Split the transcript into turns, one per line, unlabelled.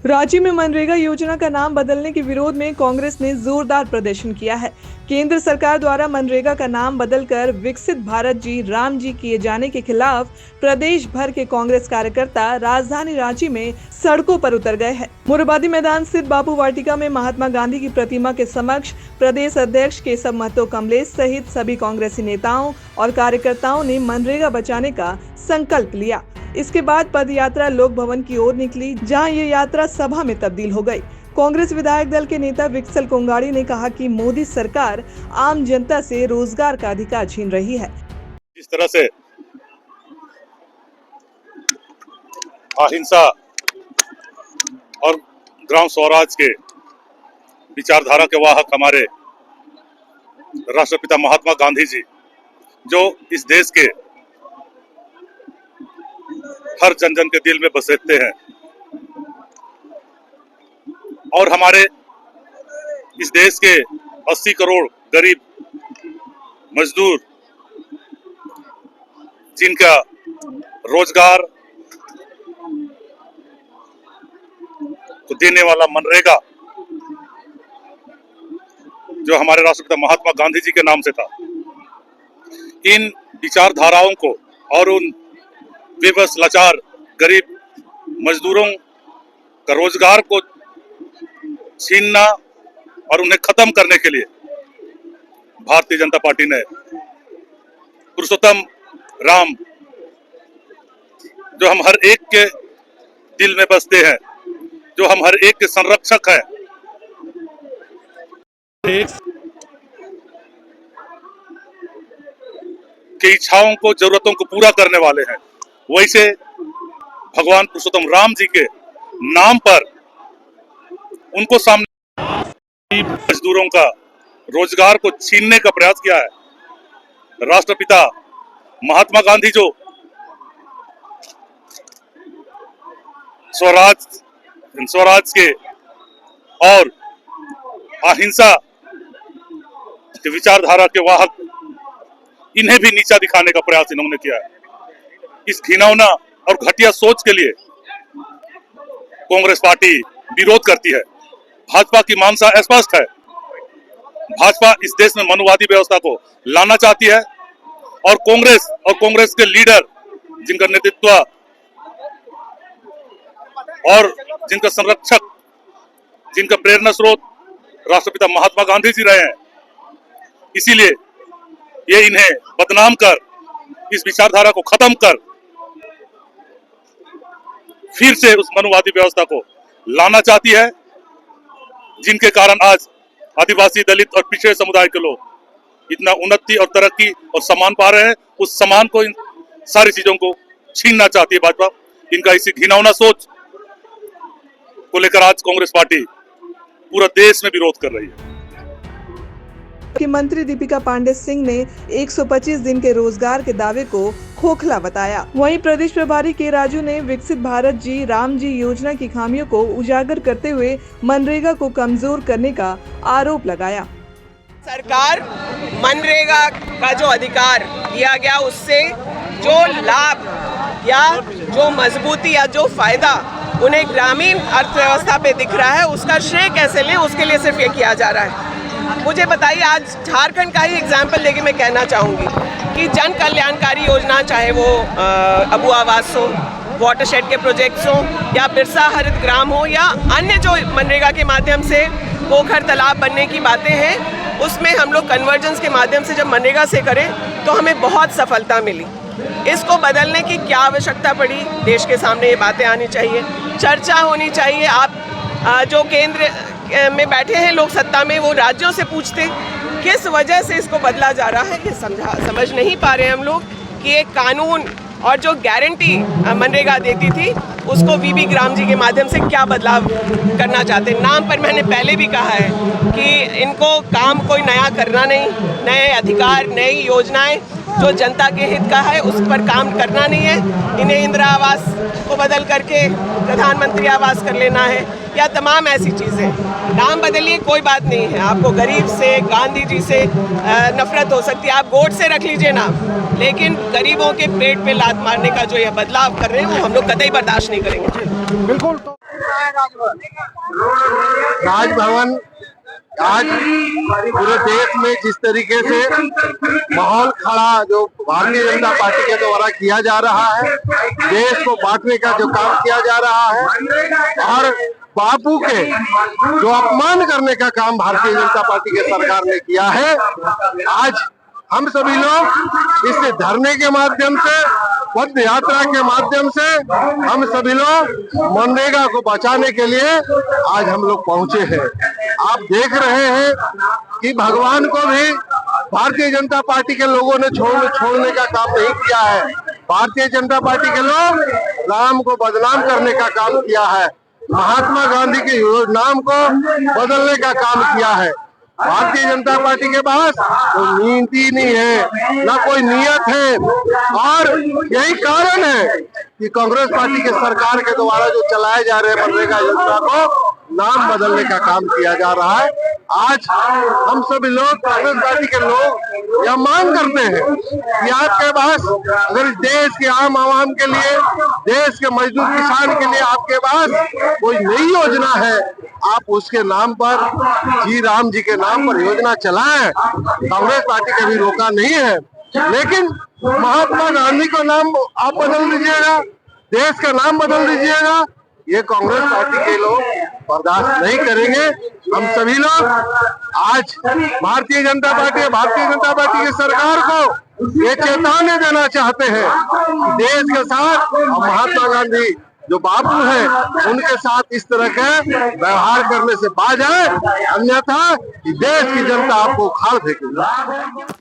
राज्य में मनरेगा योजना का नाम बदलने के विरोध में कांग्रेस ने जोरदार प्रदर्शन किया है। केंद्र सरकार द्वारा मनरेगा का नाम बदलकर विकसित भारत जी राम जी किए जाने के खिलाफ प्रदेश भर के कांग्रेस कार्यकर्ता राजधानी रांची में सड़कों पर उतर गए हैं। मोरहाबादी मैदान स्थित बापू वाटिका में महात्मा गांधी की प्रतिमा के समक्ष प्रदेश अध्यक्ष केशव महतो कमलेश सहित सभी कांग्रेसी नेताओं और कार्यकर्ताओं ने मनरेगा बचाने का संकल्प लिया। इसके बाद पद यात्रा लोक भवन की ओर निकली, जहां ये यात्रा सभा में तब्दील हो गई। कांग्रेस विधायक दल के नेता विक्सल कोंगाड़ी ने कहा कि मोदी सरकार आम जनता से रोजगार का अधिकार छीन रही है।
इस तरह से अहिंसा और ग्राम स्वराज के विचारधारा के वाहक हमारे राष्ट्रपिता महात्मा गांधी जी, जो इस देश के हर जन जन के दिल में बसेते हैं और हमारे इस देश के 80 करोड़ गरीब मजदूर जिनका रोजगार को देने वाला मनरेगा, जो हमारे राष्ट्रपिता महात्मा गांधी जी के नाम से था, इन विचारधाराओं को और उन बेबस लाचार गरीब मजदूरों का रोजगार को छीनना और उन्हें खत्म करने के लिए भारतीय जनता पार्टी ने पुरुषोत्तम राम, जो हम हर एक के दिल में बसते हैं, जो हम हर एक के संरक्षक हैं, की इच्छाओं को, जरूरतों को पूरा करने वाले हैं, वैसे भगवान पुरुषोत्तम राम जी के नाम पर उनको सामने मजदूरों का रोजगार को छीनने का प्रयास किया है। राष्ट्रपिता महात्मा गांधी जो स्वराज के और अहिंसा के विचारधारा के वाहक, इन्हें भी नीचा दिखाने का प्रयास इन्होंने किया है। इस घिनौना और घटिया सोच के लिए कांग्रेस पार्टी विरोध करती है। भाजपा की मानसा स्पष्ट है। भाजपा इस देश में मनुवादी व्यवस्था को लाना चाहती है और कांग्रेस के लीडर, जिनका नेतृत्व और जिनका संरक्षक, जिनका प्रेरणा स्रोत राष्ट्रपिता महात्मा गांधी जी रहे हैं, इसीलिए ये इन्हें बदनाम कर, इस विचारधारा को खत्म कर, फिर से उस मनुवादी व्यवस्था को लाना चाहती है, जिनके कारण आज आदिवासी, दलित और पिछड़े समुदाय के लोग इतना उन्नति और तरक्की और सम्मान पा रहे हैं। उस सम्मान को, इन सारी चीजों को छीनना चाहती है भाजपा। इनका इसी घिनौना सोच को लेकर आज कांग्रेस पार्टी पूरा देश में विरोध कर रही है।
मुख्यमंत्री दीपिका पांडे सिंह ने 125 दिन के रोजगार के दावे को खोखला बताया। वहीं प्रदेश प्रभारी के राजू ने विकसित भारत जी राम जी योजना की खामियों को उजागर करते हुए मनरेगा को कमजोर करने का आरोप लगाया।
सरकार मनरेगा का जो अधिकार दिया गया, उससे जो लाभ या जो मजबूती या जो फायदा उन्हें ग्रामीण अर्थव्यवस्था पे दिख रहा है, उसका श्रेय कैसे लें, उसके लिए सिर्फ ये किया जा रहा है। मुझे बताइए, आज झारखंड का ही एग्जाम्पल लेके मैं कहना चाहूँगी कि जन कल्याणकारी योजना, चाहे वो अबू आवास हो, वाटरशेड के प्रोजेक्ट्स हो, या बिरसा हरित ग्राम हो, या अन्य जो मनरेगा के माध्यम से पोखर तालाब बनने की बातें हैं, उसमें हम लोग कन्वर्जेंस के माध्यम से जब मनरेगा से करें तो हमें बहुत सफलता मिली। इसको बदलने की क्या आवश्यकता पड़ी, देश के सामने ये बातें आनी चाहिए, चर्चा होनी चाहिए। आप जो केंद्र में बैठे हैं लोग सत्ता में, वो राज्यों से पूछते किस वजह से इसको बदला जा रहा है। ये समझ नहीं पा रहे हैं हम लोग कि एक कानून और जो गारंटी मनरेगा देती थी, उसको वीबी ग्राम जी के माध्यम से क्या बदलाव करना चाहते हैं। नाम पर मैंने पहले भी कहा है कि इनको काम कोई नया करना नहीं, नए अधिकार, नई योजनाएं जो जनता के हित का है उस पर काम करना नहीं है। इन्हें इंदिरा आवास को बदल करके प्रधानमंत्री आवास कर लेना है, या तमाम ऐसी चीज़ें। नाम बदलिए, कोई बात नहीं है। आपको गरीब से, गांधी जी से नफरत हो सकती है, आप गोड से रख लीजिए नाम, लेकिन गरीबों के पेट पे लात मारने का जो ये बदलाव कर रहे हैं वो हम लोग कतई बर्दाश्त नहीं करेंगे।
बिल्कुल। राजभवन आज पूरे देश में जिस तरीके से माहौल खड़ा जो भारतीय जनता पार्टी के द्वारा किया जा रहा है, देश को बांटने का जो काम किया जा रहा है और बापू के जो अपमान करने का काम भारतीय जनता पार्टी के सरकार ने किया है, आज हम सभी लोग इस धरने के माध्यम से, पद यात्रा के माध्यम से हम सभी लोग मनरेगा को बचाने के लिए आज हम लोग पहुंचे हैं। आप देख रहे हैं कि भगवान को भी भारतीय जनता पार्टी के लोगों ने छोड़ने का काम नहीं किया है। भारतीय जनता पार्टी के लोग राम को बदनाम करने का काम किया है, महात्मा गांधी के नाम को बदलने का काम किया है। भारतीय जनता पार्टी के पास कोई नीति नहीं है, ना कोई नियत है और यही कारण है कि कांग्रेस पार्टी के सरकार के द्वारा जो चलाए जा रहे मनरेगा योजना को नाम बदलने का काम किया जा रहा है। आज हम सभी लोग कांग्रेस पार्टी के लोग यह मांग करते हैं कि आपके पास अगर देश के आम आवाम के लिए, देश के मजदूर किसान के लिए आपके पास कोई नई योजना है, आप उसके नाम पर जी राम जी के नाम पर योजना चलाएं। कांग्रेस पार्टी कभी रोका नहीं है, लेकिन महात्मा गांधी का नाम आप बदल दीजिएगा, देश का नाम बदल दीजिएगा, ये कांग्रेस पार्टी के लोग बर्दाश्त नहीं करेंगे। हम सभी लोग आज भारतीय जनता पार्टी की सरकार को ये चेतावनी देना चाहते हैं कि देश के साथ महात्मा गांधी जो बापू हैं उनके साथ इस तरह के व्यवहार करने से बाज आए, अन्यथा देश की जनता आपको उखाड़ फेंकेगी।